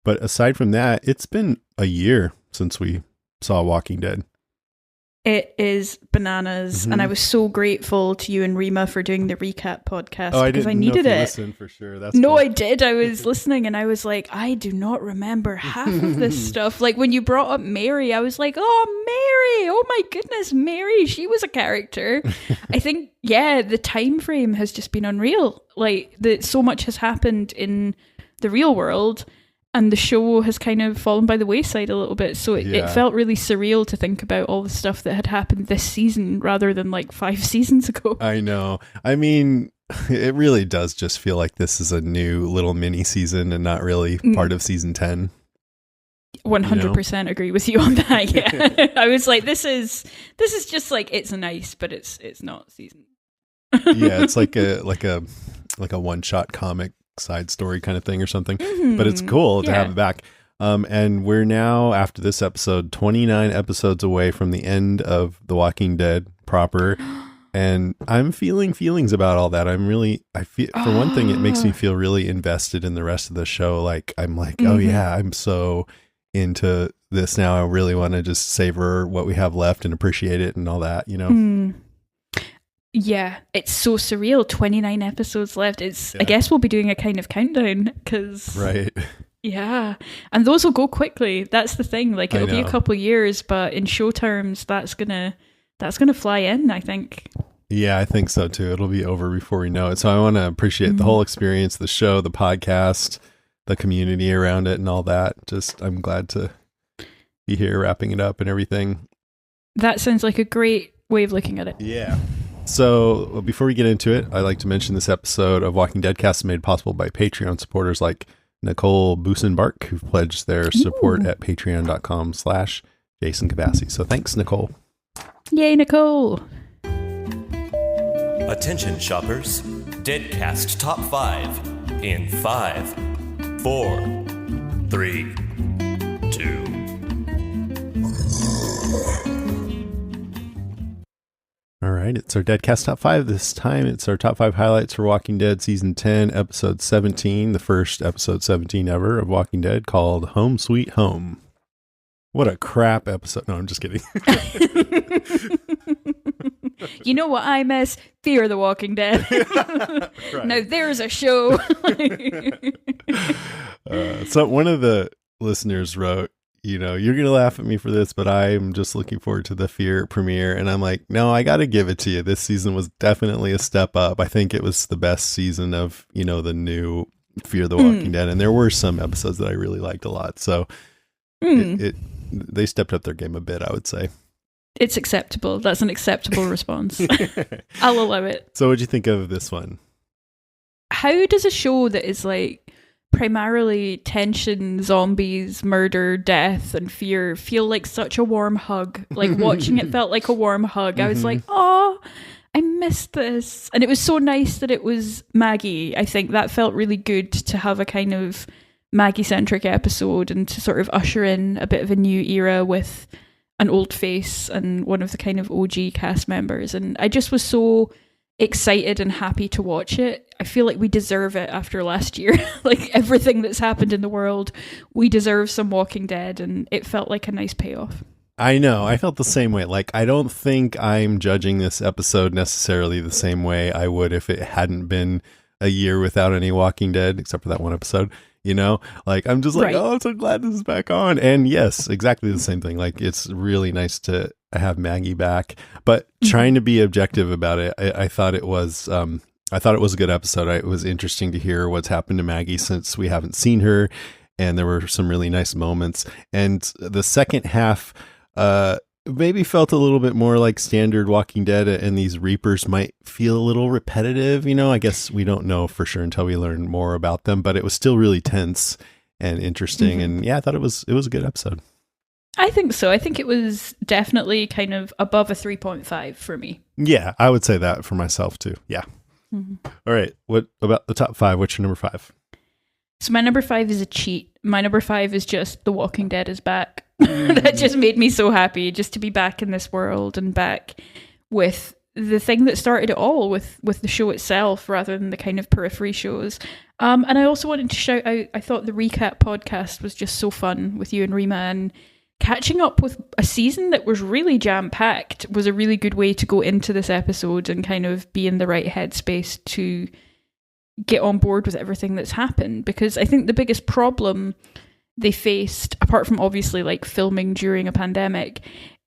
But aside from that, it's been a year since we saw Walking Dead. It is bananas, and I was so grateful to you and Rima for doing the recap podcast because I needed it. Listen for sure. That's no, cool. I did. I was listening, and I was like, I do not remember half of this stuff. Like when you brought up Mary, I was like, oh, Mary! Oh my goodness, Mary! She was a character. I think, the time frame has just been unreal. Like so much has happened in the real world. And the show has kind of fallen by the wayside a little bit. So it felt really surreal to think about all the stuff that had happened this season rather than like 5 seasons ago. I know. I mean, it really does just feel like this is a new little mini season and not really part of season 10. 100% agree with you on that. Yeah. I was like, this is just like, it's nice, but it's not season. Yeah, it's like a one-shot comic side story kind of thing or something, but it's cool to have it back. And we're now, after this episode, 29 episodes away from the end of The Walking Dead proper. And I'm feeling feelings about all that. I feel, for one thing, it makes me feel really invested in the rest of the show. Like, I'm like, oh yeah, I'm so into this now. I really want to just savor what we have left and appreciate it and all that, you know? Yeah, it's so surreal. 29 episodes left. I guess we'll be doing a kind of countdown because... Right. Yeah. And those will go quickly. That's the thing. Like, it'll be a couple years, but in show terms, that's gonna fly in, I think. Yeah, I think so too. It'll be over before we know it. So I want to appreciate the whole experience, the show, the podcast, the community around it and all that. Just, I'm glad to be here wrapping it up and everything. That sounds like a great way of looking at it. Yeah. So before we get into it, I'd like to mention this episode of Walking Deadcast is made possible by Patreon supporters like Nicole Busenbark, who've pledged their support at patreon.com/Jason Kabassi. So thanks, Nicole. Yay, Nicole. Attention shoppers, Deadcast Top 5 in 5, 4, 3, 2. All right, it's our Deadcast Top 5. This time it's our Top 5 highlights for Walking Dead Season 10, Episode 17, the first Episode 17 ever of Walking Dead, called Home Sweet Home. What a crap episode. No, I'm just kidding. You know what I miss? Fear the Walking Dead. Right. Now there's a show. So one of the listeners wrote, you know, you're going to laugh at me for this, but I'm just looking forward to the Fear premiere. And I'm like, no, I got to give it to you. This season was definitely a step up. I think it was the best season of, you know, the new Fear the Walking Dead. And there were some episodes that I really liked a lot. So they stepped up their game a bit, I would say. It's acceptable. That's an acceptable response. I'll allow it. So what'd you think of this one? How does a show that is like primarily tension, zombies, murder, death, and fear feel like such a warm hug? Like watching it felt like a warm hug. I was like, oh, I missed this. And it was so nice that it was Maggie. I think that felt really good to have a kind of Maggie-centric episode and to sort of usher in a bit of a new era with an old face and one of the kind of OG cast members. And I just was so excited and happy to watch it. I feel like we deserve it after last year. Like everything that's happened in the world, we deserve some Walking Dead, and it felt like a nice payoff. I know. I felt the same way. Like, I don't think I'm judging this episode necessarily the same way I would if it hadn't been a year without any Walking Dead, except for that one episode. You know, like, I'm just like, oh, I'm so glad this is back on. And yes, exactly the same thing. Like, it's really nice to have Maggie back, but trying to be objective about it, I thought it was a good episode. It was interesting to hear what's happened to Maggie since we haven't seen her. And there were some really nice moments. And the second half, maybe felt a little bit more like standard Walking Dead, and these Reapers might feel a little repetitive. You know, I guess we don't know for sure until we learn more about them, but it was still really tense and interesting. And yeah, I thought it was a good episode. I think so. I think it was definitely kind of above a 3.5 for me. Yeah, I would say that for myself too. Yeah. All right. What about the top 5? What's your number 5? So my number 5 is a cheat. My number 5 is just The Walking Dead is back. That just made me so happy just to be back in this world and back with the thing that started it all with the show itself rather than the kind of periphery shows. And I also wanted to shout out, I thought the recap podcast was just so fun with you and Rima, and catching up with a season that was really jam-packed was a really good way to go into this episode and kind of be in the right headspace to get on board with everything that's happened. Because I think the biggest problem they faced, apart from obviously like filming during a pandemic,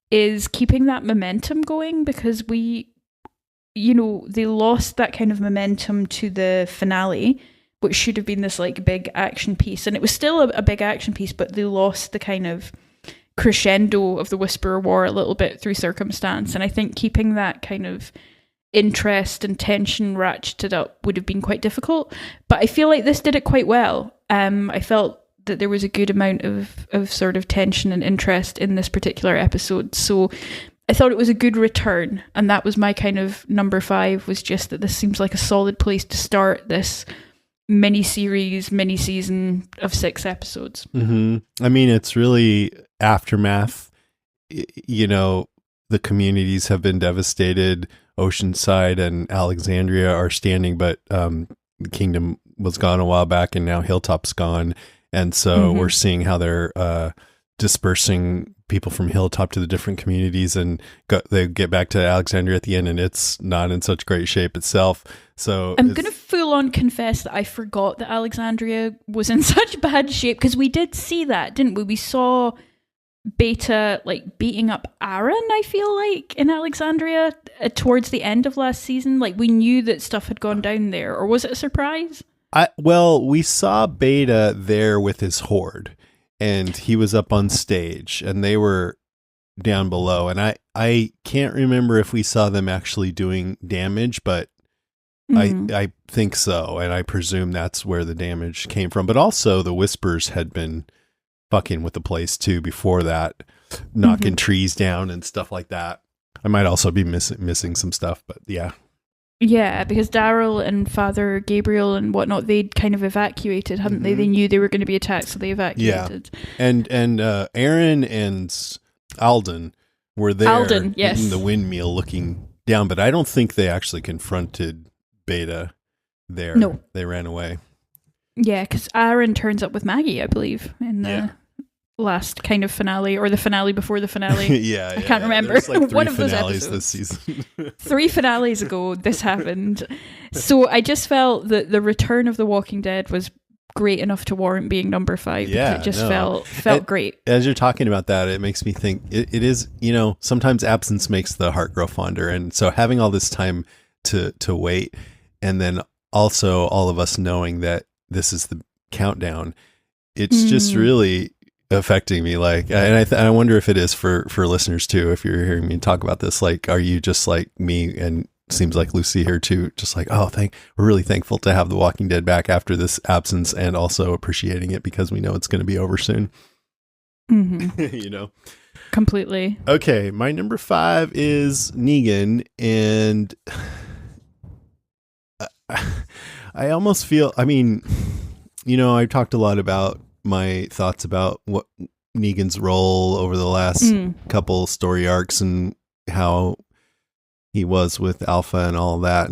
is keeping that momentum going, because they lost that kind of momentum to the finale, which should have been this like big action piece. And it was still a big action piece, but they lost the kind of crescendo of the Whisperer War a little bit through circumstance. And I think keeping that kind of interest and tension ratcheted up would have been quite difficult. But I feel like this did it quite well. I felt that there was a good amount of sort of tension and interest in this particular episode. So I thought it was a good return. And that was my kind of number 5, was just that this seems like a solid place to start this mini-season of 6 episodes. Mm-hmm. I mean, it's really aftermath. The communities have been devastated. Oceanside and Alexandria are standing, but the kingdom was gone a while back, and now Hilltop's gone. And so we're seeing how they're dispersing people from Hilltop to the different communities, and they get back to Alexandria at the end, and it's not in such great shape itself. So I'm going to full on confess that I forgot that Alexandria was in such bad shape, because we did see that, didn't we? We saw Beta like beating up Aaron, I feel like, in Alexandria towards the end of last season. Like, we knew that stuff had gone down there, or was it a surprise? We saw Beta there with his horde, and he was up on stage, and they were down below. And I can't remember if we saw them actually doing damage, but I think so. And I presume that's where the damage came from. But also the Whispers had been fucking with the place too before that, knocking trees down and stuff like that. I might also be missing some stuff, but yeah. Yeah, because Daryl and Father Gabriel and whatnot, they'd kind of evacuated, hadn't they? They knew they were going to be attacked, so they evacuated. Yeah. And Aaron and Alden were there in the windmill looking down, but I don't think they actually confronted Beta there. No. They ran away. Yeah, because Aaron turns up with Maggie, I believe, in the last kind of finale, or the finale before the finale. I can't remember. There's like 3 one of those finales episodes this season. 3 finales ago, this happened. So I just felt that the return of The Walking Dead was great enough to warrant being number 5. Yeah, it just felt great. As you're talking about that, it makes me think it is, sometimes absence makes the heart grow fonder. And so having all this time to wait, and then also all of us knowing that this is the countdown, it's just really affecting me. Like, and I wonder if it is for listeners too. If you're hearing me talk about this, like, are you just like me, and seems like Lucy here too, just like, we're really thankful to have The Walking Dead back after this absence, and also appreciating it because we know it's going to be over soon. Completely. Okay, my number 5 is Negan, and I almost feel, I've talked a lot about my thoughts about what Negan's role over the last couple story arcs, and how he was with Alpha and all that.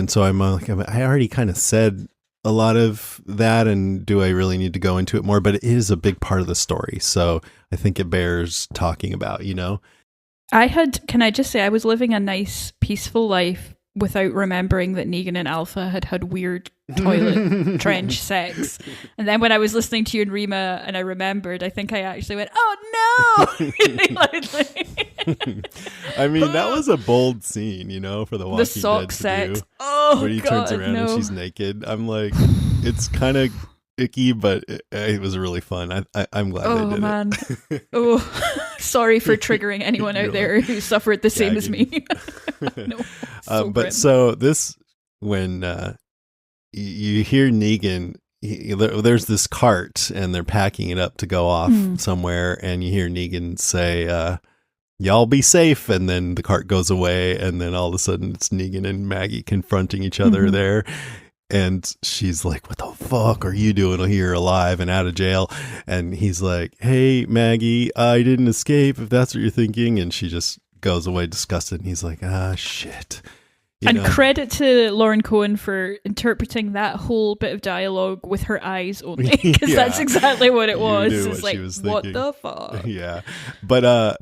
So I'm like, I already kind of said a lot of that, and do I really need to go into it more? But it is a big part of the story, so I think it bears talking about, can I just say, I was living a nice, peaceful life without remembering that Negan and Alpha had weird toilet trench sex. And then when I was listening to you and Rima and I remembered, I think I actually went, oh no! really loudly. That was a bold scene, for The Walking Dead. The sock set. Do, oh, when he turns around and she's naked. I'm like, it's kind of icky, but it was really fun. I'm glad they did man. it. Sorry for triggering anyone out there who suffered the same as me. No, so this, when you hear Negan, there's this cart and they're packing it up to go off somewhere, and you hear Negan say, y'all be safe, and then the cart goes away, and then all of a sudden it's Negan and Maggie confronting each other there. And she's like, what the fuck are you doing here alive and out of jail? And he's like, hey, Maggie, I didn't escape, if that's what you're thinking. And she just goes away disgusted, and he's like, shit. And credit to Lauren Cohen for interpreting that whole bit of dialogue with her eyes only, because that's exactly what it was. It's like, what the fuck? Yeah. But,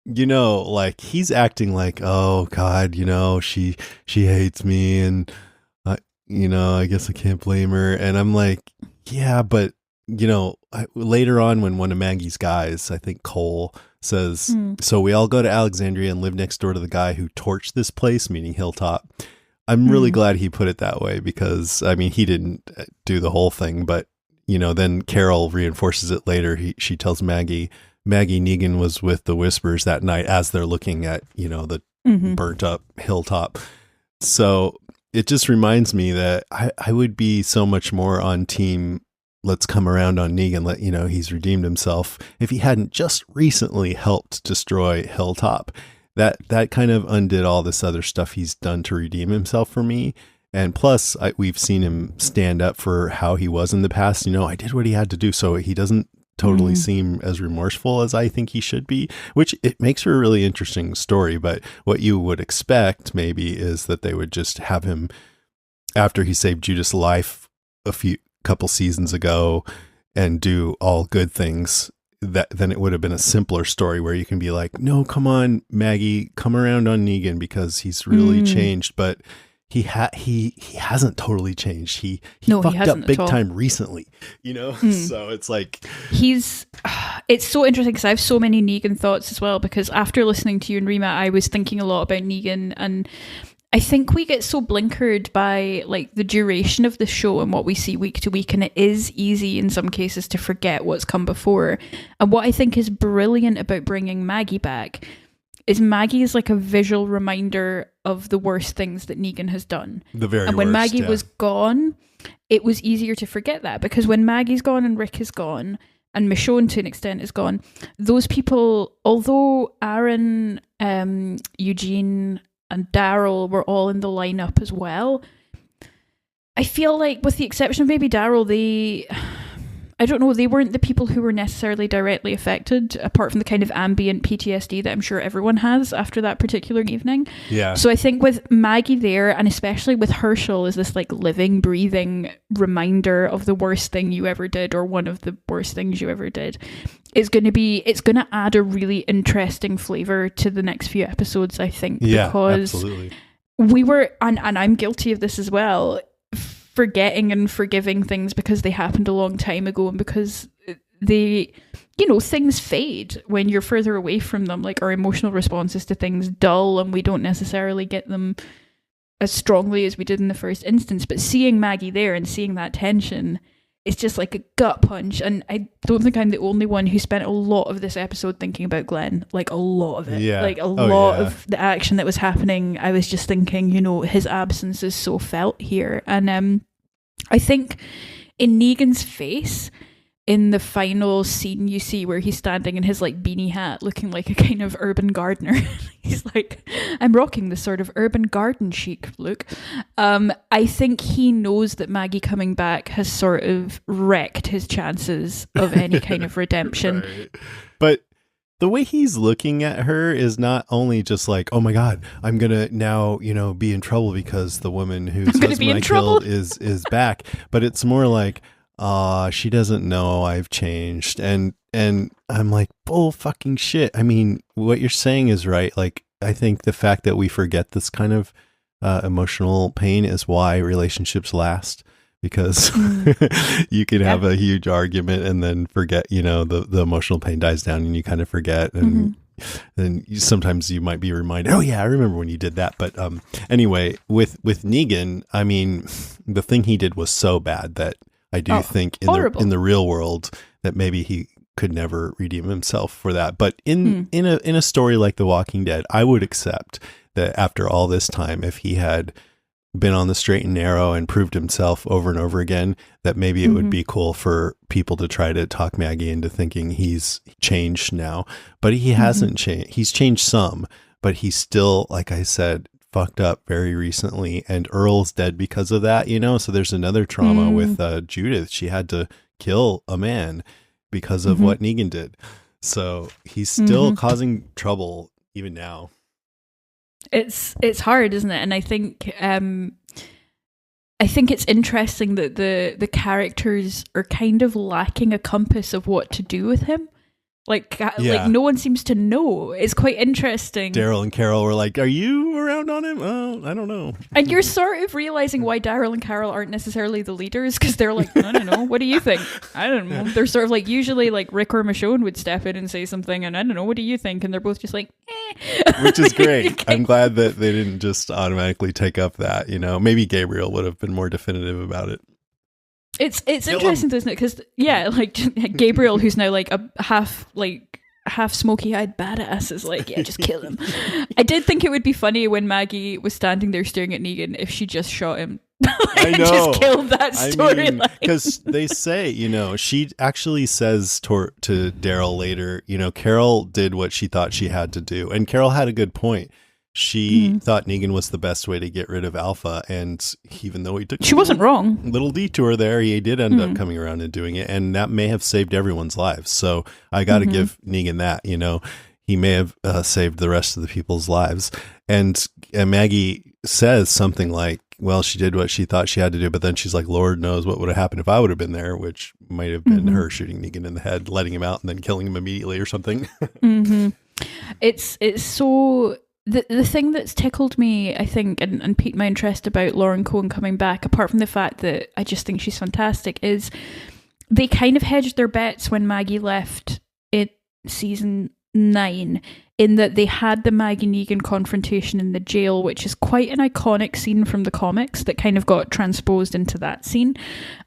like, he's acting like, oh, God, she hates me, and, I guess I can't blame her. And I'm like, yeah, but, later on when one of Maggie's guys, I think Cole, says, so we all go to Alexandria and live next door to the guy who torched this place, meaning Hilltop. I'm really glad he put it that way, because, I mean, he didn't do the whole thing, but, then Carol reinforces it later. She tells Maggie Negan was with the Whispers that night as they're looking at, the burnt up Hilltop. So it just reminds me that I would be so much more on team let's come around on Negan, he's redeemed himself, if he hadn't just recently helped destroy Hilltop. That kind of undid all this other stuff he's done to redeem himself for me. And plus, we've seen him stand up for how he was in the past. I did what he had to do, so he doesn't totally seem as remorseful as I think he should be, which it makes for a really interesting story. But what you would expect maybe is that they would just have him, after he saved Judith's life couple seasons ago, and do all good things, then it would have been a simpler story where you can be like, no, come on, Maggie, come around on Negan because he's really changed. But he hasn't totally changed. He fucked up big time recently, so it's like it's so interesting because I have so many Negan thoughts as well, because after listening to you and Rima, I was thinking a lot about Negan, and I think we get so blinkered by like the duration of the show and what we see week to week, and it is easy in some cases to forget what's come before. And what I think is brilliant about bringing Maggie back is Maggie is like a visual reminder of the worst things that Negan has done. And when Maggie was gone, it was easier to forget that, because when Maggie's gone and Rick is gone and Michonne to an extent is gone, those people, although Aaron, Eugene and Daryl were all in the lineup as well, I feel like with the exception of maybe Daryl, they weren't the people who were necessarily directly affected, apart from the kind of ambient PTSD that I'm sure everyone has after that particular evening. Yeah. So I think with Maggie there, and especially with Herschel as this like living, breathing reminder of the worst thing you ever did, or one of the worst things you ever did, it's going to add a really interesting flavor to the next few episodes, I think. Yeah, because absolutely. We were, and I'm guilty of this as well, forgetting and forgiving things because they happened a long time ago, and because things fade when you're further away from them. Like, our emotional responses to things dull, and we don't necessarily get them as strongly as we did in the first instance. But seeing Maggie there and seeing that tension, it's just like a gut punch. And I don't think I'm the only one who spent a lot of this episode thinking about Glenn, like a lot of it. Yeah. Like a lot of the action that was happening, I was just thinking, his absence is so felt here. And I think in Negan's face, in the final scene you see where he's standing in his like beanie hat looking like a kind of urban gardener, he's like, I'm rocking this sort of urban garden chic look. I think he knows that Maggie coming back has sort of wrecked his chances of any kind of redemption. Right. But the way he's looking at her is not only just like, oh my God, I'm going to now, be in trouble because the woman whose husband I killed is back. But it's more like, she doesn't know I've changed. And I'm like, bull fucking shit. I mean, what you're saying is right. Like, I think the fact that we forget this kind of emotional pain is why relationships last. Because you can have a huge argument and then forget, the emotional pain dies down and you kind of forget. And then sometimes you might be reminded, oh yeah, I remember when you did that. But anyway, with Negan, I mean, the thing he did was so bad that I do think in the real world that maybe he could never redeem himself for that. But in a story like The Walking Dead, I would accept that after all this time, if he had been on the straight and narrow and proved himself over and over again, that maybe it would be cool for people to try to talk Maggie into thinking he's changed now. But he hasn't changed. He's changed some, but he's still, like I said, fucked up very recently, and Earl's dead because of that, so there's another trauma with Judith. She had to kill a man because of what Negan did. So he's still causing trouble even now. it's hard, isn't it? And I think it's interesting that the characters are kind of lacking a compass of what to do with him. Like no one seems to know. It's quite interesting. Daryl and Carol were like, "Are you around on him?" I don't know. And you're sort of realizing why Daryl and Carol aren't necessarily the leaders, because they're like, I don't know. What do you think? I don't know. They're sort of like, usually like Rick or Michonne would step in and say something, and I don't know. What do you think? And they're both just like, Which is great. I'm glad that they didn't just automatically take up that. Maybe Gabriel would have been more definitive about it. It's interesting, isn't it? Because like Gabriel, who's now like a half smoky-eyed badass, is like, yeah, just kill him. I did think it would be funny when Maggie was standing there staring at Negan if she just shot him. I know. Just killed that storyline. Because they say, she actually says to Daryl later, Carol did what she thought she had to do, and Carol had a good point. She thought Negan was the best way to get rid of Alpha, and even though he took wasn't wrong. Little detour there, he did end up coming around and doing it, and that may have saved everyone's lives. So I got to give Negan that. He may have saved the rest of the people's lives. And Maggie says something like, "Well, she did what she thought she had to do," but then she's like, "Lord knows what would have happened if I would have been there," which might have been her shooting Negan in the head, letting him out, and then killing him immediately or something. It's so. The thing that's tickled me, I think, and piqued my interest about Lauren Cohen coming back, apart from the fact that I just think she's fantastic, is they kind of hedged their bets when Maggie left in season 9, in that they had the Maggie Negan confrontation in the jail, which is quite an iconic scene from the comics that kind of got transposed into that scene.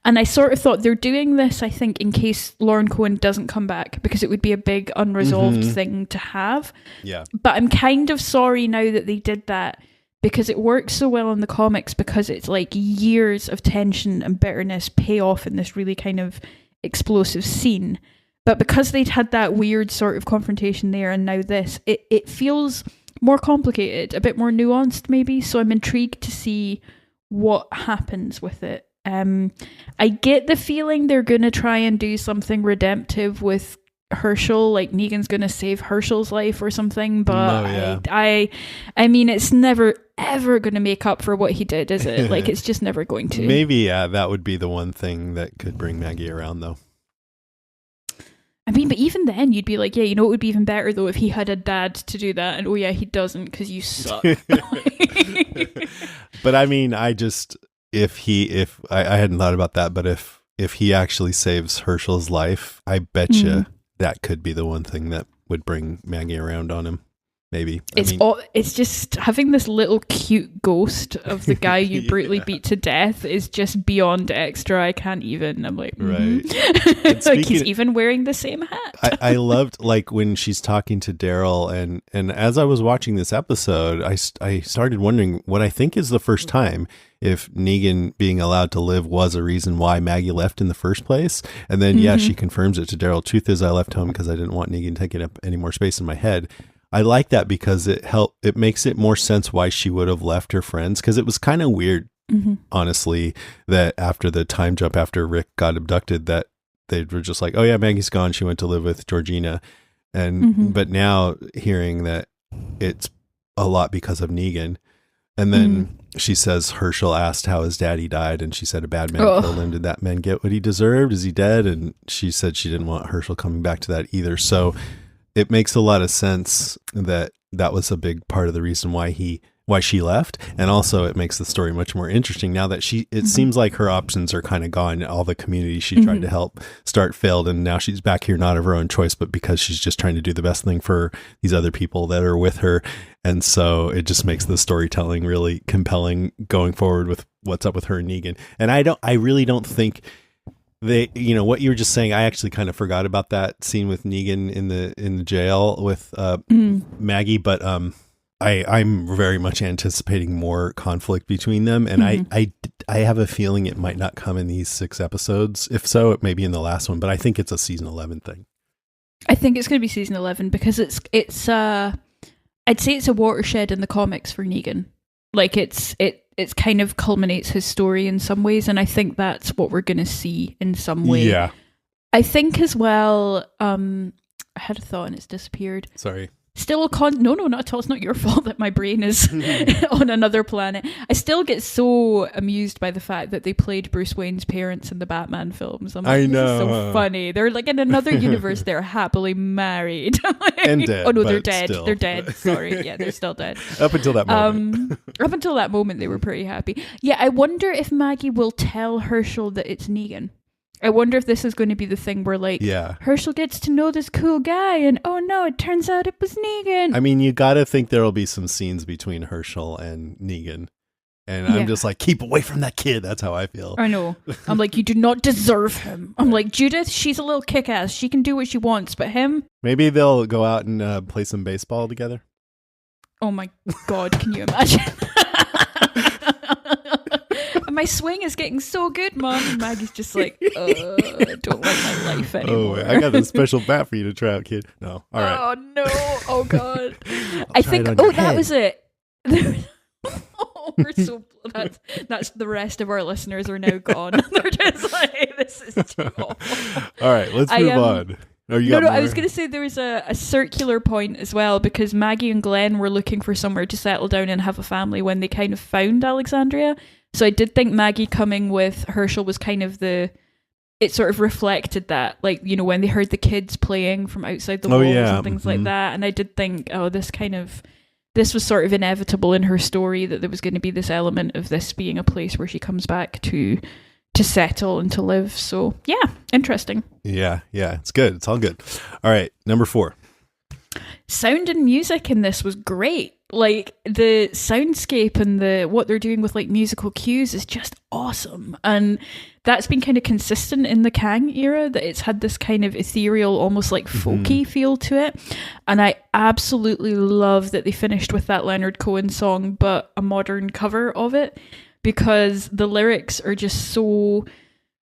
And I sort of thought they're doing this, I think, in case Lauren Cohen doesn't come back, because it would be a big unresolved thing to have. Yeah. But I'm kind of sorry now that they did that, because it works so well in the comics, because it's like years of tension and bitterness pay off in this really kind of explosive scene. But because they'd had that weird sort of confrontation there, and now this, it feels more complicated, a bit more nuanced maybe. So I'm intrigued to see what happens with it. I get the feeling they're going to try and do something redemptive with Herschel, like Negan's going to save Herschel's life or something. But I mean, it's never ever going to make up for what he did, is it? Like, it's just never going to. Maybe, that would be the one thing that could bring Maggie around, though. I mean, but even then, you'd be like, yeah, it would be even better, though, if he had a dad to do that. And, he doesn't, because you suck. But I mean, I hadn't thought about that, but if he actually saves Herschel's life, I bet you that could be the one thing that would bring Maggie around on him. Maybe. It's just having this little cute ghost of the guy you brutally beat to death is just beyond extra. I can't even. I'm like, right. Like he's even wearing the same hat. I loved like when she's talking to Daryl, and as I was watching this episode, I started wondering what I think is the first time if Negan being allowed to live was a reason why Maggie left in the first place. And then, she confirms it to Daryl. Truth is, I left home because I didn't want Negan taking up any more space in my head. I like that because it makes it more sense why she would have left her friends, because it was kind of weird, honestly, that after the time jump, after Rick got abducted, that they were just like, oh yeah, Maggie's gone. She went to live with Georgina. And but now hearing that it's a lot because of Negan. And then she says Herschel asked how his daddy died, and she said a bad man killed him. Did that man get what he deserved? Is he dead? And she said she didn't want Herschel coming back to that either. So it makes a lot of sense that was a big part of the reason why she left. And also it makes the story much more interesting now that it seems like her options are kind of gone. All the community she tried to help start failed. And now she's back here, not of her own choice, but because she's just trying to do the best thing for these other people that are with her. And so it just makes the storytelling really compelling going forward with what's up with her and Negan. And I really don't think they, what you were just saying, I actually kind of forgot about that scene with Negan in the jail with Maggie, but I'm very much anticipating more conflict between them, and I have a feeling it might not come in these 6 episodes. If so, it may be in the last one, but I think it's a season 11 thing. I think it's going to be season 11 because it's I'd say it's a watershed in the comics for Negan. Like it kind of culminates his story in some ways, and I think that's what we're going to see in some way. Yeah. I think as well, I had a thought and it's disappeared. Sorry. still no, not at all. It's not your fault that my brain is on another planet. I still get so amused by the fact that they played Bruce Wayne's parents in the Batman films. I'm like, I this know. is so funny. They're like in another universe. They're happily married. And dead. Oh no, they're but dead. still. They're dead. Sorry. Yeah, they're still dead. Up until that moment. Up until that moment, they were pretty happy. Yeah, I wonder if Maggie will tell Herschel that it's Negan. I wonder if this is going to be the thing where, like, Herschel gets to know this cool guy, and oh no, it turns out it was Negan. I mean, you got to think there will be some scenes between Herschel and Negan. And I'm just like, keep away from that kid. That's how I feel. I know. I'm like, you do not deserve him. I'm like, Judith, she's a little kick-ass. She can do what she wants, but him? Maybe they'll go out and play some baseball together. Oh my God, can you imagine? My swing is getting so good, Mom. And Maggie's just like, I don't like my life anymore. Oh, I got this special bat for you to try out, kid. No. All right. Oh, no. Oh, God. I think, that was it. Oh, we're so, that's the rest of our listeners are now gone. They're just like, this is too awful. All right, let's move on. Oh, no, I was going to say there was a circular point as well, because Maggie and Glenn were looking for somewhere to settle down and have a family when they kind of found Alexandria. So I did think Maggie coming with Herschel was kind of it sort of reflected that, like, you know, when they heard the kids playing from outside the walls and things like that. And I did think, this was sort of inevitable in her story, that there was going to be this element of this being a place where she comes back to settle and to live. So yeah, interesting. Yeah, it's good. It's all good. All right, number 4. Sound and music in this was great. Like, the soundscape and what they're doing with like musical cues is just awesome. And that's been kind of consistent in the Kang era, that it's had this kind of ethereal, almost like folky feel to it. And I absolutely love that they finished with that Leonard Cohen song, but a modern cover of it, because the lyrics are just so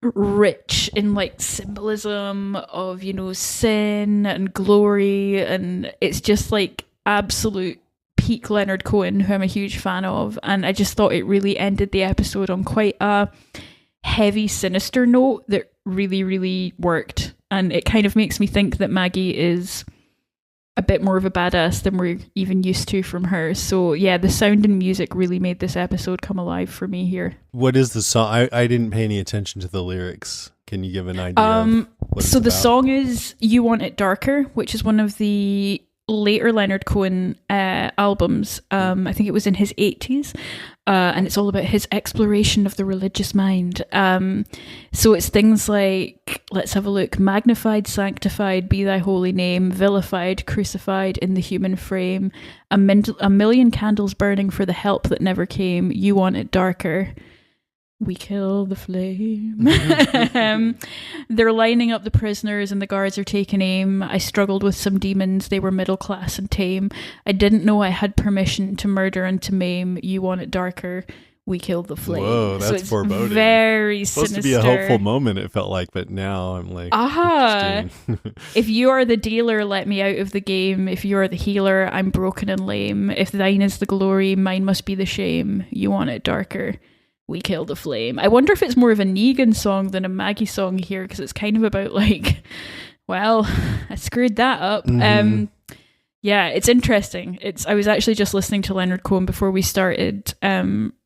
rich in like symbolism of, you know, sin and glory, and it's just like absolute peak Leonard Cohen, who I'm a huge fan of. And I just thought it really ended the episode on quite a heavy, sinister note that really, really worked. And it kind of makes me think that Maggie is a bit more of a badass than we're even used to from her. So yeah, the sound and music really made this episode come alive for me here. What is the song? I didn't pay any attention to the lyrics. Can you give an idea? So the song is You Want It Darker, which is one of the later Leonard Cohen albums. I think it was in his 80s. And it's all about his exploration of the religious mind. So it's things like, let's have a look: magnified, sanctified, be thy holy name, vilified, crucified in the human frame, a million candles burning for the help that never came, you want it darker, we kill the flame. They're lining up the prisoners and the guards are taking aim. I struggled with some demons, they were middle class and tame. I didn't know I had permission to murder and to maim, you want it darker, we killed the flame. Whoa, that's so it's foreboding. Very supposed sinister. to be a hopeful moment, it felt like, but now I'm like, if you are the dealer, let me out of the game. If you are the healer, I'm broken and lame. If thine is the glory, mine must be the shame. You want it darker, we kill the flame. I wonder if it's more of a Negan song than a Maggie song here, because it's kind of about like, well, I screwed that up. Yeah, it's interesting. I was actually just listening to Leonard Cohen before we started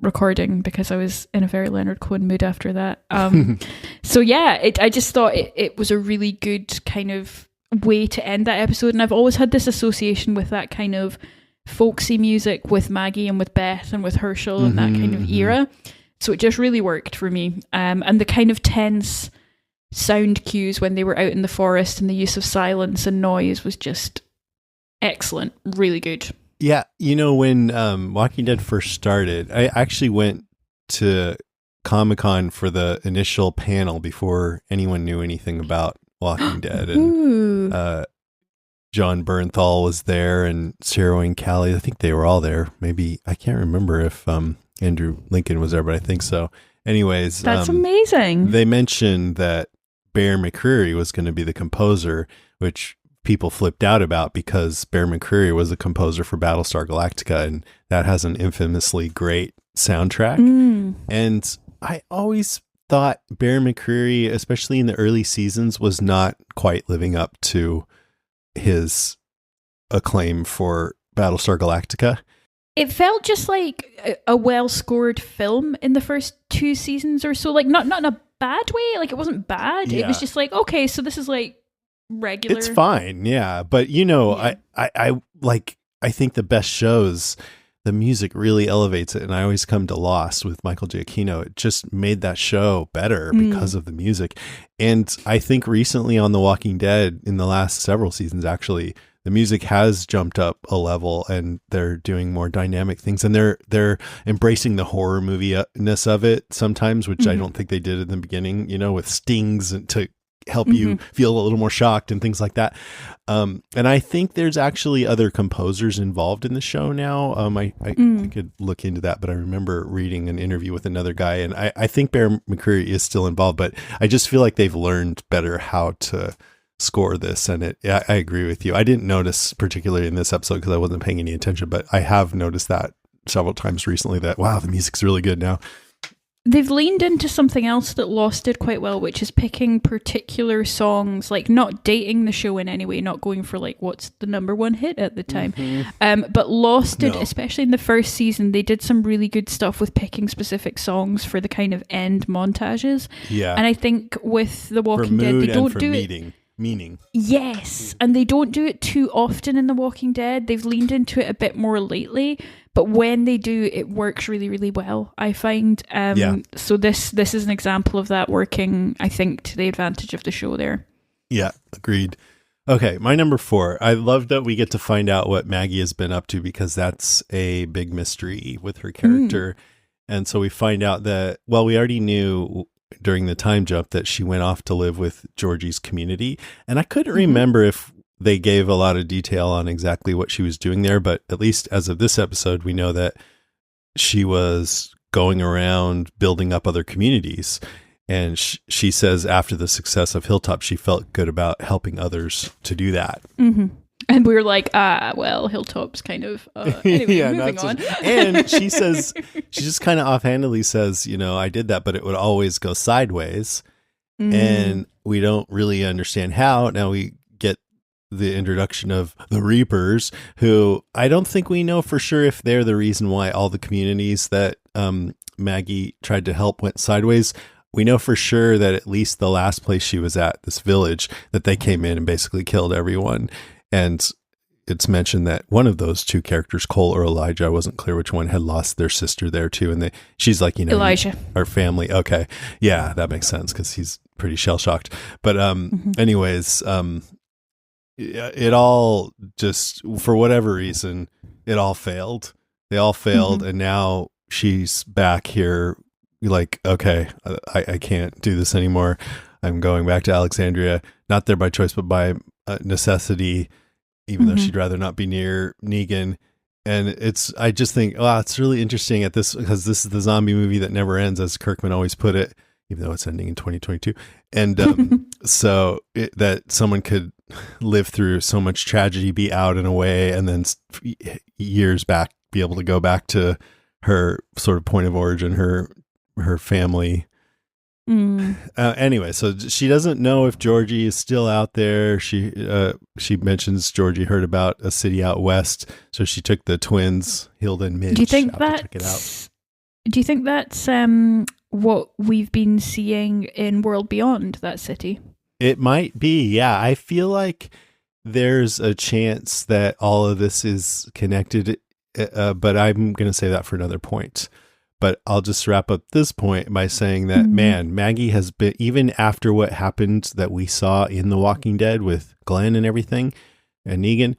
recording, because I was in a very Leonard Cohen mood after that. So yeah, I just thought it was a really good kind of way to end that episode. And I've always had this association with that kind of folksy music with Maggie and with Beth and with Herschel and that kind of era. So it just really worked for me. And the kind of tense sound cues when they were out in the forest and the use of silence and noise was just excellent. Really good. Yeah. You know, when Walking Dead first started, I actually went to Comic-Con for the initial panel before anyone knew anything about Walking Dead. And John Bernthal was there, and Sarah Wayne Callie. I think they were all there. Maybe, I can't remember if Andrew Lincoln was there, but I think so. Anyways, that's amazing. They mentioned that Bear McCreary was going to be the composer, which people flipped out about, because Bear McCreary was the composer for Battlestar Galactica, and that has an infamously great soundtrack. And I always thought Bear McCreary, especially in the early seasons, was not quite living up to his acclaim for Battlestar Galactica. It felt just like a well-scored film in the first 2 seasons or so. Like, not in a bad way. Like, it wasn't bad. Yeah. It was just like, okay, so this is like regular. It's fine, yeah. But I think the best shows, the music really elevates it. And I always come to Lost with Michael Giacchino. It just made that show better because of the music. And I think recently on The Walking Dead, in the last several seasons, actually, the music has jumped up a level and they're doing more dynamic things, and they're embracing the horror movie-ness of it sometimes, which I don't think they did in the beginning, with stings and to help you feel a little more shocked and things like that. And I think there's actually other composers involved in the show now. I could look into that, but I remember reading an interview with another guy, and I think Bear McCreary is still involved, but I just feel like they've learned better how to score this. And I agree with you. I didn't notice particularly in this episode because I wasn't paying any attention, but I have noticed that several times recently that, wow, the music's really good now. They've leaned into something else that Lost did quite well, which is picking particular songs, like not dating the show in any way, not going for like what's the number one hit at the time. But Lost did, especially in the first season, they did some really good stuff with picking specific songs for the kind of end montages. Yeah. And I think with The Walking Dead, they don't do it. Meaning. Yes, and they don't do it too often in The Walking Dead. They've leaned into it a bit more lately, but when they do, it works really, really well, I find. So this is an example of that working, I think, to the advantage of the show there. Yeah, agreed. Okay, my number 4. I love that we get to find out what Maggie has been up to, because that's a big mystery with her character. And so we find out that, well, we already knew during the time jump that she went off to live with Georgie's community. And I couldn't remember if they gave a lot of detail on exactly what she was doing there, but at least as of this episode, we know that she was going around building up other communities. And she says after the success of Hilltop, she felt good about helping others to do that. And we were like, well, Hilltop's kind of, anyway, moving on. And she says, she just kind of offhandedly says, I did that, but it would always go sideways. And we don't really understand how. Now we get the introduction of the Reapers, who I don't think we know for sure if they're the reason why all the communities that Maggie tried to help went sideways. We know for sure that at least the last place she was at, this village, that they came in and basically killed everyone. And it's mentioned that one of those two characters, Cole or Elijah, I wasn't clear which one, had lost their sister there too. And she's like, Elijah, our family. Okay. Yeah, that makes sense because he's pretty shell-shocked. But anyways, it all just, for whatever reason, it all failed. They all failed. And now she's back here like, okay, I can't do this anymore. I'm going back to Alexandria, not there by choice, but by necessity, even though she'd rather not be near Negan. And I just think, it's really interesting at this, because this is the zombie movie that never ends, as Kirkman always put it, even though it's ending in 2022. And so that someone could live through so much tragedy, be out and away, and then years back, be able to go back to her sort of point of origin, her family. Anyway, so she doesn't know if Georgie is still out there. She mentions Georgie heard about a city out west, so she took the twins, Hilda and Midge. Do you think out to check it out. Do you think that's what we've been seeing in World Beyond, that city? It might be, yeah. I feel like there's a chance that all of this is connected, but I'm going to say that for another point. But I'll just wrap up this point by saying that, man, Maggie has been, even after what happened that we saw in The Walking Dead with Glenn and everything, and Negan,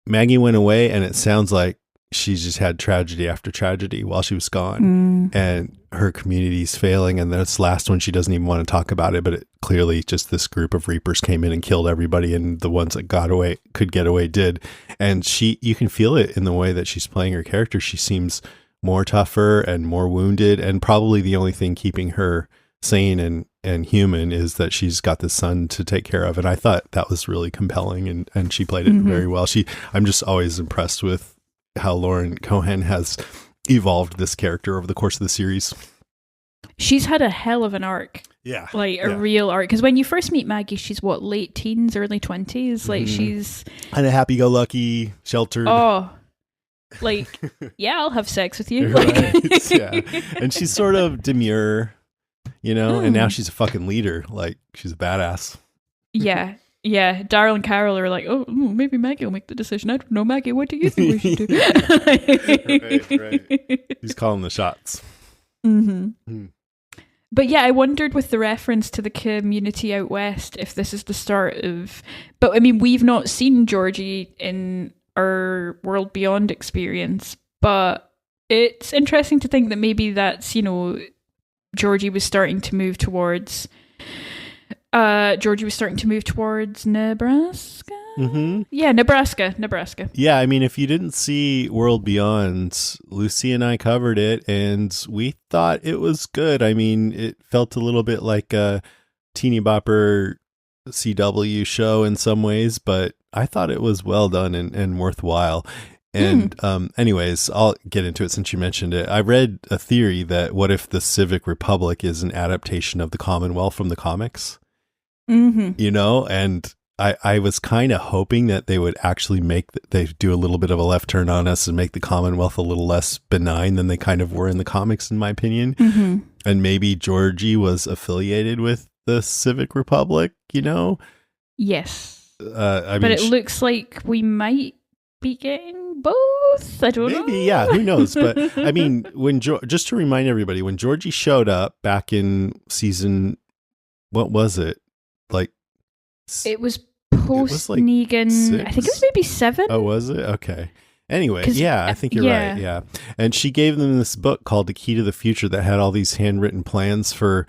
Maggie went away, and it sounds like she's just had tragedy after tragedy while she was gone. And her community's failing, and this last one, she doesn't even want to talk about it, but it clearly just this group of Reapers came in and killed everybody, and the ones that could get away did. And you can feel it in the way that she's playing her character. She seems more tougher and more wounded, and probably the only thing keeping her sane and human is that she's got the son to take care of. And I thought that was really compelling, and she played it very well. I'm just always impressed with how Lauren Cohan has evolved this character over the course of the series. she's had a hell of an arc. Yeah. Like a real arc. Because when you first meet Maggie, she's what, late teens, early 20s? Like she's kind of happy-go-lucky, sheltered. Oh, like, yeah, I'll have sex with you. Right. Yeah. And she's sort of demure, you know, and now she's a fucking leader. Like, she's a badass. Yeah. Yeah, Daryl and Carol are like, oh, maybe Maggie will make the decision. I don't know, Maggie, what do you think we should do? right. He's calling the shots. But yeah, I wondered with the reference to the community out west if this is the start of... But I mean, we've not seen Georgie in our World Beyond experience, but it's interesting to think that maybe that's, you know, Georgie was starting to move towards Nebraska. Yeah, Nebraska. Yeah, I mean, if you didn't see World Beyond, Lucy and I covered it, and we thought it was good. I mean, it felt a little bit like a teeny bopper CW show in some ways, but I thought it was well done and worthwhile. And anyways, I'll get into it since you mentioned it. I read a theory that what if the Civic Republic is an adaptation of the Commonwealth from the comics? You know, and I was kind of hoping that they would actually they do a little bit of a left turn on us and make the Commonwealth a little less benign than they kind of were in the comics, in my opinion. And maybe Georgie was affiliated with the Civic Republic, you know? Yes. But it looks like we might be getting both. I don't know. Maybe, yeah, who knows? But I mean, just to remind everybody, when Georgie showed up back in season, what was it? Like, it was post like Negan. 6? I think it was maybe 7. Oh, was it? Okay. Anyway, yeah, I think you're right. Yeah. And she gave them this book called The Key to the Future that had all these handwritten plans for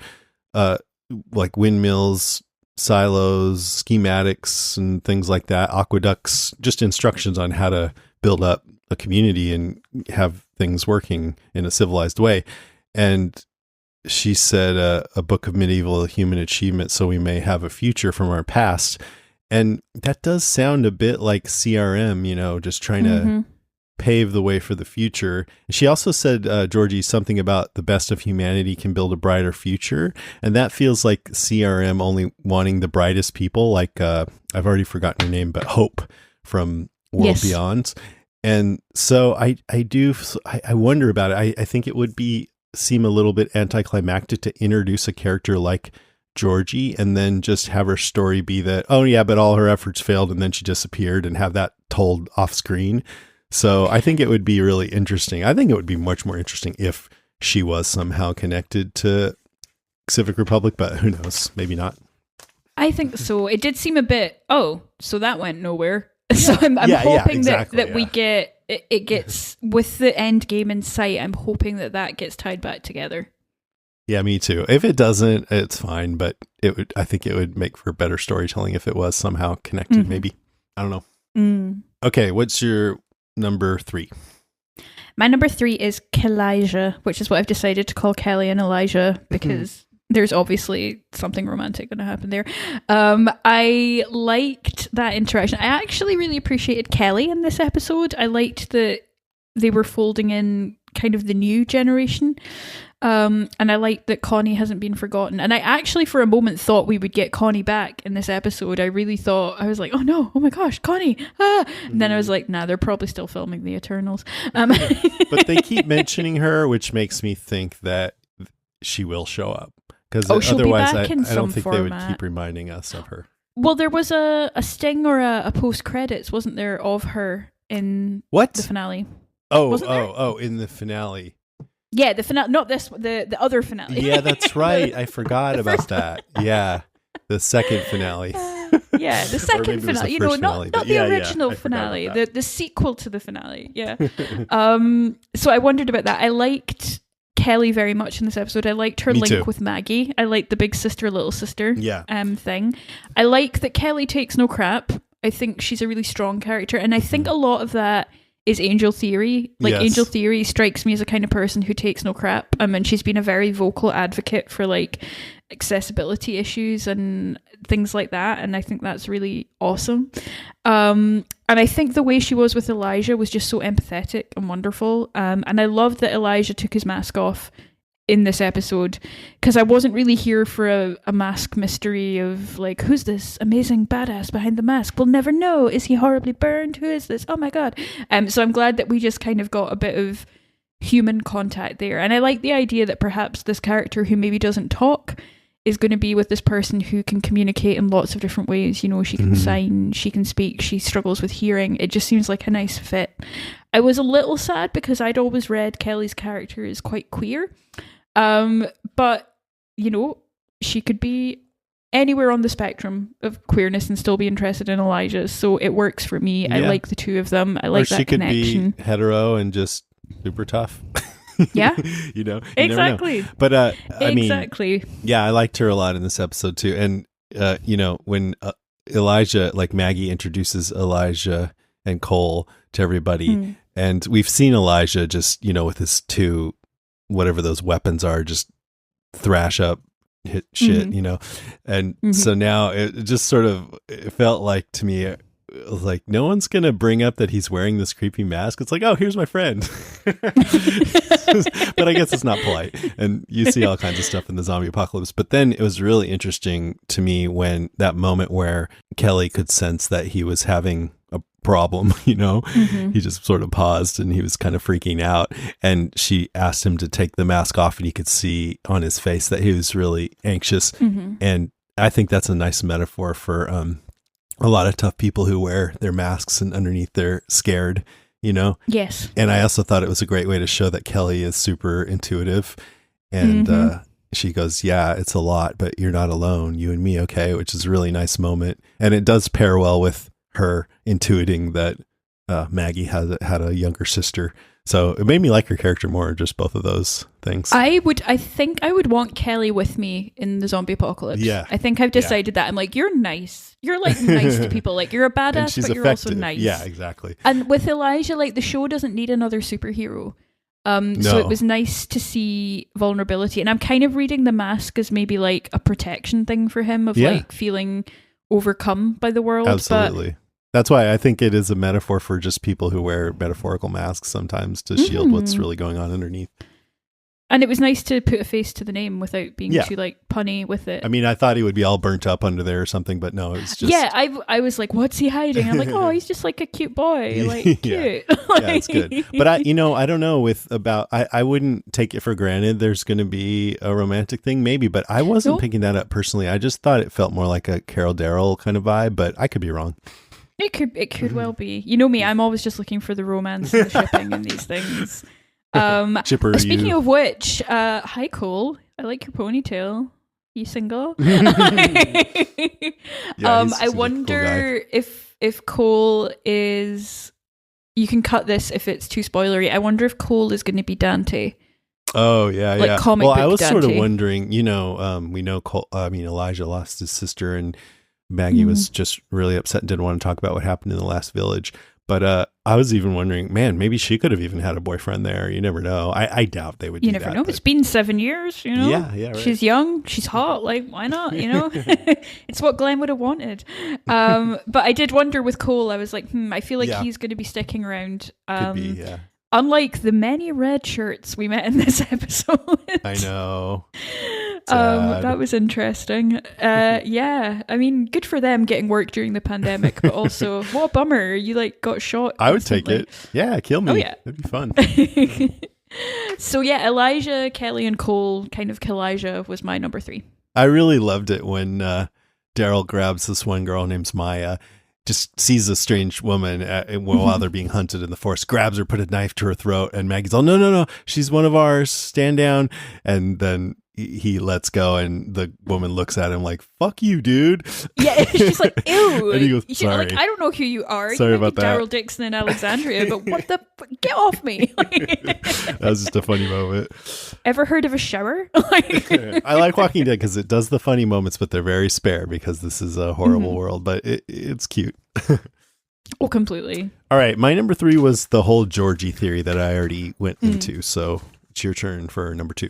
like windmills, silos, schematics, and things like that, aqueducts, just instructions on how to build up a community and have things working in a civilized way. And she said a book of medieval human achievement so we may have a future from our past. And that does sound a bit like CRM, you know, just trying to pave the way for the future. She also said, Georgie, something about the best of humanity can build a brighter future. And that feels like CRM only wanting the brightest people, like I've already forgotten her name, but Hope from World Beyond. And so I wonder about it. I think it would seem a little bit anticlimactic to introduce a character like Georgie and then just have her story be that, oh yeah, but all her efforts failed and then she disappeared, and have that told off screen. So I think it would be really interesting. I think it would be much more interesting if she was somehow connected to Civic Republic, but who knows? Maybe not. I think so. It did seem a bit, so that went nowhere. So I'm hoping that we get, it gets, with the end game in sight, I'm hoping that gets tied back together. Yeah, me too. If it doesn't, it's fine, but I think it would make for better storytelling if it was somehow connected, maybe. I don't know. Okay, what's your number 3? My number 3 is Elijah, which is what I've decided to call Kelly and Elijah, because there's obviously something romantic going to happen there. I liked that interaction. I actually really appreciated Kelly in this episode. I liked that they were folding in kind of the new generation. And I liked that Connie hasn't been forgotten. And I actually, for a moment, thought we would get Connie back in this episode. I really thought, I was like, oh no, oh my gosh, Connie. And then I was like, nah, they're probably still filming The Eternals. But they keep mentioning her, which makes me think that she will show up. Because otherwise, I don't think they would keep reminding us of her. Well, there was a sting or a post-credits, wasn't there, of her in the finale? Oh, in the finale. Yeah, the finale, not this, the other finale. Yeah, that's right. I forgot about that. Yeah, the second finale. Yeah, the second finale. You know, not the original finale, the sequel to the finale. Yeah. So I wondered about that. I liked Kelly very much in this episode. I liked her link with Maggie. I liked the big sister, little sister thing. I like that Kelly takes no crap. I think she's a really strong character, and I think a lot of that is Angel Theory. Like, Angel Theory strikes me as a kind of person who takes no crap. And she's been a very vocal advocate for like accessibility issues and things like that. And I think that's really awesome. And I think the way she was with Elijah was just so empathetic and wonderful. And I loved that Elijah took his mask off in this episode, because I wasn't really here for a mask mystery of like, who's this amazing badass behind the mask? We'll never know. Is he horribly burned? Who is this? Oh my god. So I'm glad that we just kind of got a bit of human contact there. And I like the idea that perhaps this character who maybe doesn't talk is going to be with this person who can communicate in lots of different ways. You know, she can sign, she can speak, she struggles with hearing. It just seems like a nice fit. I was a little sad because I'd always read Kelly's character as quite queer. But, you know, she could be anywhere on the spectrum of queerness and still be interested in Elijah. So it works for me. Yeah. I like the two of them. I like that connection. Or she could be hetero and just super tough. Yeah. You know? Exactly. But, I mean, exactly. Yeah, I liked her a lot in this episode too. And, you know, when Elijah, like Maggie introduces Elijah and Cole to everybody, and we've seen Elijah just, you know, with his two, whatever those weapons are, just thrash up hit shit, you know? And so now it just sort of, it felt like to me, it was like, no one's going to bring up that he's wearing this creepy mask. It's like, oh, here's my friend. But I guess it's not polite. And you see all kinds of stuff in the zombie apocalypse. But then it was really interesting to me when that moment where Kelly could sense that he was having a problem, you know, he just sort of paused and he was kind of freaking out, and she asked him to take the mask off, and you could see on his face that he was really anxious. And I think that's a nice metaphor for a lot of tough people who wear their masks and underneath they're scared, you know? Yes. And I also thought it was a great way to show that Kelly is super intuitive, and she goes, yeah, it's a lot, but you're not alone, you and me, okay? Which is a really nice moment. And it does pair well with her intuiting that Maggie had a younger sister. So it made me like her character more, just both of those things. I think I would want Kelly with me in the zombie apocalypse. Yeah. I think I've decided that. I'm like, you're nice. You're like nice to people. Like, you're a badass, but you're effective. also nice. Yeah, exactly. And with Elijah, like, the show doesn't need another superhero. No. So it was nice to see vulnerability. And I'm kind of reading the mask as maybe like a protection thing for him of like feeling overcome by the world. Absolutely. That's why I think it is a metaphor for just people who wear metaphorical masks sometimes to shield what's really going on underneath. And it was nice to put a face to the name without being too like punny with it. I mean, I thought he would be all burnt up under there or something, but no, it's just... Yeah, I was like, what's he hiding? I'm like, oh, he's just like a cute boy. Like, cute. Yeah, it's good. But I don't know I wouldn't take it for granted there's going to be a romantic thing, maybe, but I wasn't picking that up personally. I just thought it felt more like a Carol Darrell kind of vibe, but I could be wrong. It could well be. You know me, I'm always just looking for the romance and the shipping in these things. Speaking of which, hi Cole, I like your ponytail. You single? I wonder if Cole is... You can cut this if it's too spoilery. I wonder if Cole is going to be Dante. Oh, yeah, like comic book I was Dante. sort of wondering, you know, we know Elijah lost his sister, and Maggie was just really upset and didn't want to talk about what happened in the last village. But I was even wondering, man, maybe she could have even had a boyfriend there. You never know. I doubt they would do that. You never know. It's been 7 years, you know? Yeah, right. She's young. She's hot. Like, why not, you know? It's what Glenn would have wanted. But I did wonder with Cole, I was like, I feel like he's going to be sticking around. Could be, yeah. Unlike the many red shirts we met in this episode. I know. That was interesting. Yeah, I mean, good for them getting work during the pandemic, but also, what a bummer. You like got shot. I would take it. Yeah, kill me. Oh, yeah. It'd be fun. So yeah, Elijah, Kelly, and Cole, kind of Elijah, was my number 3. I really loved it when Daryl grabs this one girl named Maya, just sees a strange woman while they're being hunted in the forest, grabs her, put a knife to her throat, and Maggie's all, no, she's one of ours, stand down. And then he lets go, and the woman looks at him like, fuck you, dude. Yeah, she's like, ew. And he goes, sorry. Like, I don't know who you are. Sorry you might about be that. Daryl Dixon in Alexandria, but what the... Get off me. That was just a funny moment. Ever heard of a shower? I like Walking Dead because it does the funny moments, but they're very spare because this is a horrible world, but it's cute. Oh, completely. All right, my number 3 was the whole Georgie theory that I already went into, so it's your turn for number 2.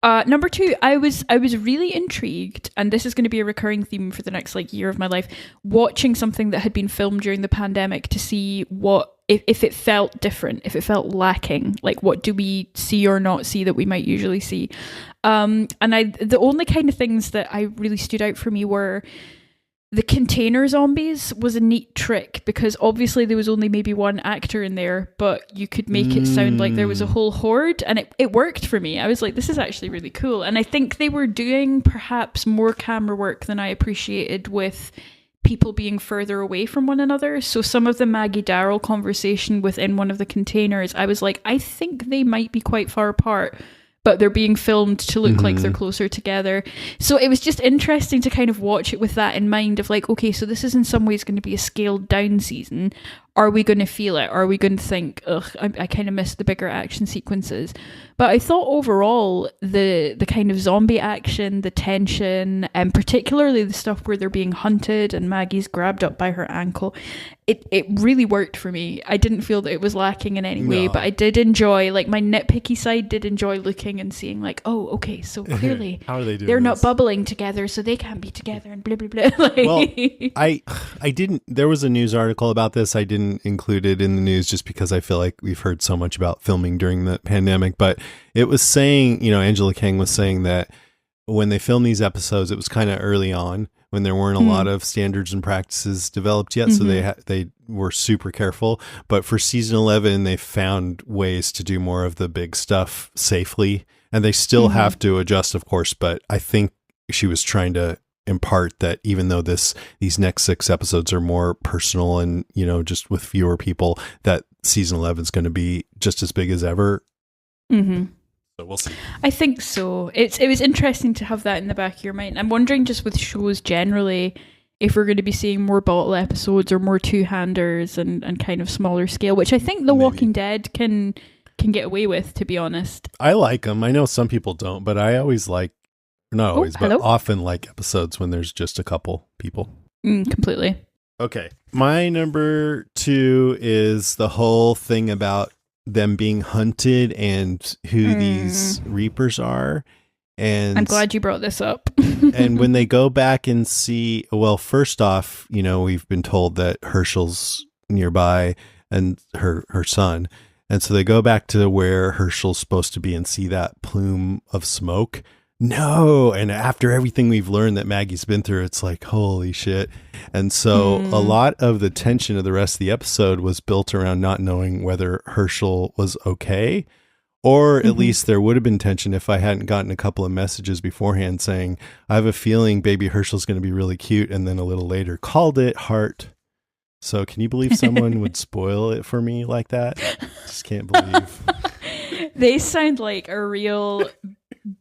Number 2, I was really intrigued, and this is going to be a recurring theme for the next year of my life, watching something that had been filmed during the pandemic to see what if it felt different, if it felt lacking, like what do we see or not see that we might usually see. And the only kind of things that I really stood out for me were the container zombies was a neat trick, because obviously there was only maybe one actor in there, but you could make it sound like there was a whole horde, and it worked for me. I was like, this is actually really cool. And I think they were doing perhaps more camera work than I appreciated with people being further away from one another. So some of the Maggie Darrell conversation within one of the containers, I was like, I think they might be quite far apart, but they're being filmed to look like they're closer together. So it was just interesting to kind of watch it with that in mind of like, okay, so this is in some ways going to be a scaled down season. Are we going to feel it? Are we going to think, ugh, I kind of missed the bigger action sequences? But I thought overall, the kind of zombie action, the tension, and particularly the stuff where they're being hunted and Maggie's grabbed up by her ankle, it really worked for me. I didn't feel that it was lacking in any way, but I did enjoy, like my nitpicky side did enjoy looking and seeing like, oh, okay, so clearly how are they doing they're this? Not bubbling together, so they can't be together and blah, blah, blah. Like, well, I didn't, there was a news article about this. I didn't include it in the news just because I feel like we've heard so much about filming during the pandemic, but it was saying, you know, Angela Kang was saying that when they filmed these episodes, it was kind of early on when there weren't a lot of standards and practices developed yet. So they were super careful, but for season 11, they found ways to do more of the big stuff safely, and they still have to adjust, of course, but I think she was trying to impart that even though these next 6 episodes are more personal and, you know, just with fewer people, that season 11 is going to be just as big as ever. So we'll see. I think so. It was interesting to have that in the back of your mind. I'm wondering, just with shows generally, if we're going to be seeing more bottle episodes or more two-handers and kind of smaller scale, which I think The Walking Dead can get away with, to be honest. I like them. I know some people don't, but I always like, not always, but often like episodes when there's just a couple people. Completely. Okay. My number 2 is the whole thing about them being hunted and who these Reapers are. And I'm glad you brought this up. And when they go back and see, well, first off, you know, we've been told that Herschel's nearby and her son. And so they go back to where Herschel's supposed to be and see that plume of smoke. No. And after everything we've learned that Maggie's been through, it's like, holy shit. And so a lot of the tension of the rest of the episode was built around not knowing whether Herschel was okay, or at least there would have been tension if I hadn't gotten a couple of messages beforehand saying, I have a feeling baby Herschel's going to be really cute. And then a little later called it heart. So can you believe someone would spoil it for me like that? Just can't believe. They sound like a real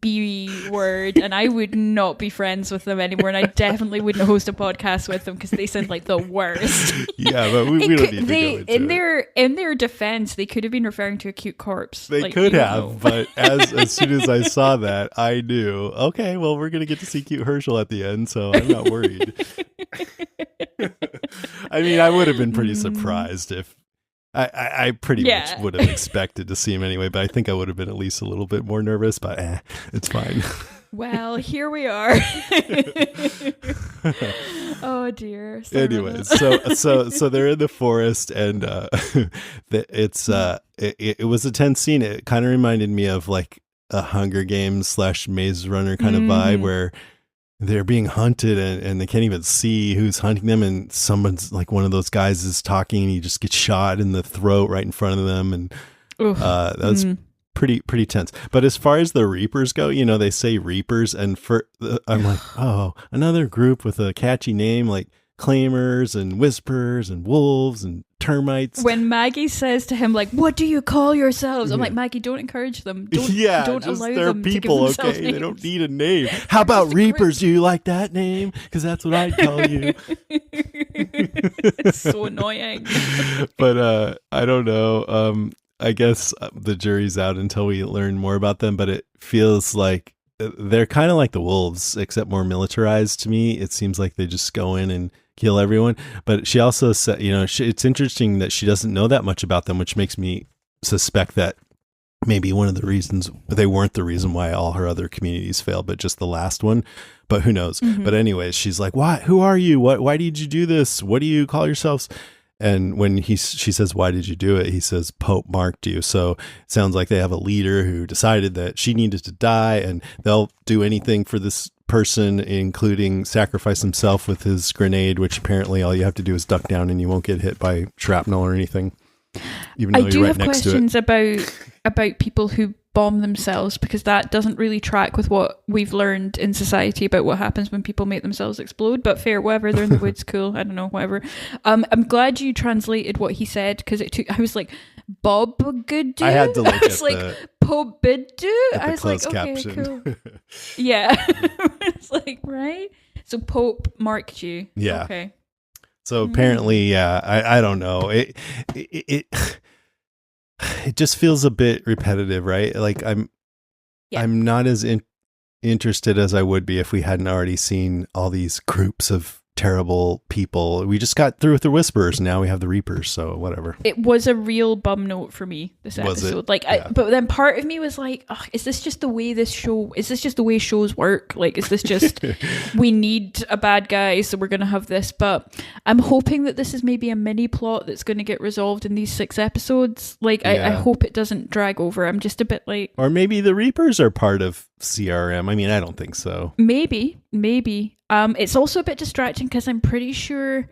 B word, and I would not be friends with them anymore, and I definitely wouldn't host a podcast with them because they sound like the worst. Yeah, but we don't need to go into in their defense, they could have been referring to a cute corpse. They could have, but as soon as I saw that, I knew, okay, well, we're gonna get to see cute Herschel at the end, so I'm not worried. I mean, I would have been pretty surprised if I pretty much would have expected to see him anyway, but I think I would have been at least a little bit more nervous, but it's fine. Well, here we are. Oh dear. Anyways, so they're in the forest, and it was a tense scene. It kind of reminded me of like a Hunger Games / Maze Runner kind of vibe, where they're being hunted and they can't even see who's hunting them, and someone's like, one of those guys is talking and he just gets shot in the throat right in front of them, and that's pretty tense. But as far as the Reapers go, you know, they say Reapers, and I'm like, oh, another group with a catchy name like Claimers and Whisperers and Wolves and Termites. When Maggie says to him, like, what do you call yourselves? I'm like, Maggie, don't encourage them. Don't allow them people, to give themselves names. They don't need a name. How about Reapers? Do you like that name? Because that's what I'd call you. It's so annoying. But I don't know. I guess the jury's out until we learn more about them, but it feels like they're kind of like the wolves, except more militarized to me. It seems like they just go in and kill everyone. But she also said, you know, it's interesting that she doesn't know that much about them, which makes me suspect that maybe one of the reasons they weren't the reason why all her other communities failed, but just the last one. But who knows? But anyways, she's like, "Why? Who are you? Why did you do this? What do you call yourselves?" And when she says, "Why did you do it?" He says, "Pope marked you." So it sounds like they have a leader who decided that she needed to die, and they'll do anything for this person, including sacrifice himself with his grenade, which apparently all you have to do is duck down and you won't get hit by shrapnel or anything. Even though I do you're have right next to it. questions about people who bomb themselves, because that doesn't really track with what we've learned in society about what happens when people make themselves explode. But fair, whatever, they're in the woods, cool. I don't know, whatever. I'm glad you translated what he said, because I was like, Bob Goodu? I had to look I was at like, Pobiddu? I was like, closed okay, caption. cool. Yeah. It's like, right? So Pope marked you. Yeah. Okay. So apparently, yeah, I don't know. It just feels a bit repetitive, right? Like I'm not as interested as I would be if we hadn't already seen all these groups of terrible people. We just got through with the Whisperers, and now we have the Reapers. So whatever. It was a real bum note for me, this Was episode. it? Like, Yeah. but then part of me was like, "Ugh, is this just the way shows work? Like, is this just we need a bad guy, so we're gonna have this?" But I'm hoping that this is maybe a mini plot that's going to get resolved in these 6 episodes. Like, I hope it doesn't drag over. I'm just a bit like, Or maybe the Reapers are part of CRM. I mean, I don't think so. maybe. It's also a bit distracting because I'm pretty sure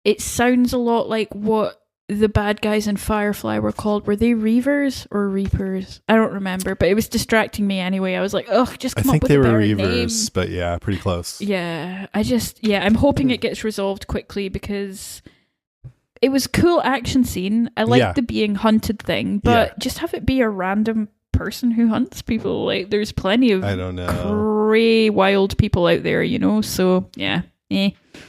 it sounds a lot like what the bad guys in Firefly were called. Were they Reavers or Reapers? I don't remember, but it was distracting me anyway. I was like, ugh, just come I think up with they a were better Reavers, name. but yeah, pretty close. Yeah, I'm hoping it gets resolved quickly, because it was a cool action scene. I liked the being hunted thing, but just have it be a random person who hunts people. Like, there's plenty of I don't know. cray wild people out there, so yeah.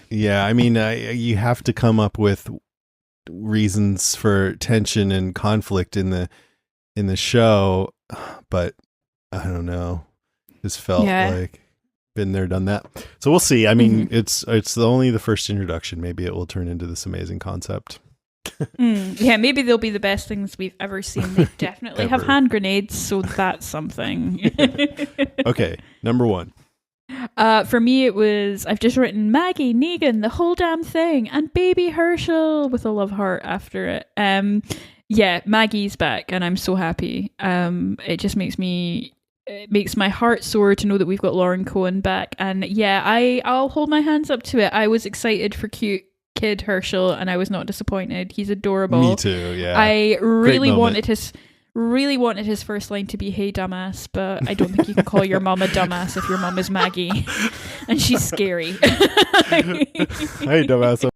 Yeah, I mean, you have to come up with reasons for tension and conflict in the show, but I don't know. This felt like been there, done that. So we'll see. I mean, it's only the first introduction. Maybe it will turn into this amazing concept. Yeah, maybe they'll be the best things we've ever seen. They definitely have hand grenades, so that's something. Okay, number 1. For me, it was, I've just written Maggie, Negan, the whole damn thing, and baby Herschel with a love heart after it. Yeah, Maggie's back, and I'm so happy. It just makes my heart sore to know that we've got Lauren Cohen back. And yeah, I'll hold my hands up to it. I was excited for cute kid Herschel, and I was not disappointed. He's adorable. Me too. Yeah, I really wanted his first line to be "Hey dumbass," but I don't think you can call your mom a dumbass if your mom is Maggie and she's scary. Hey dumbass.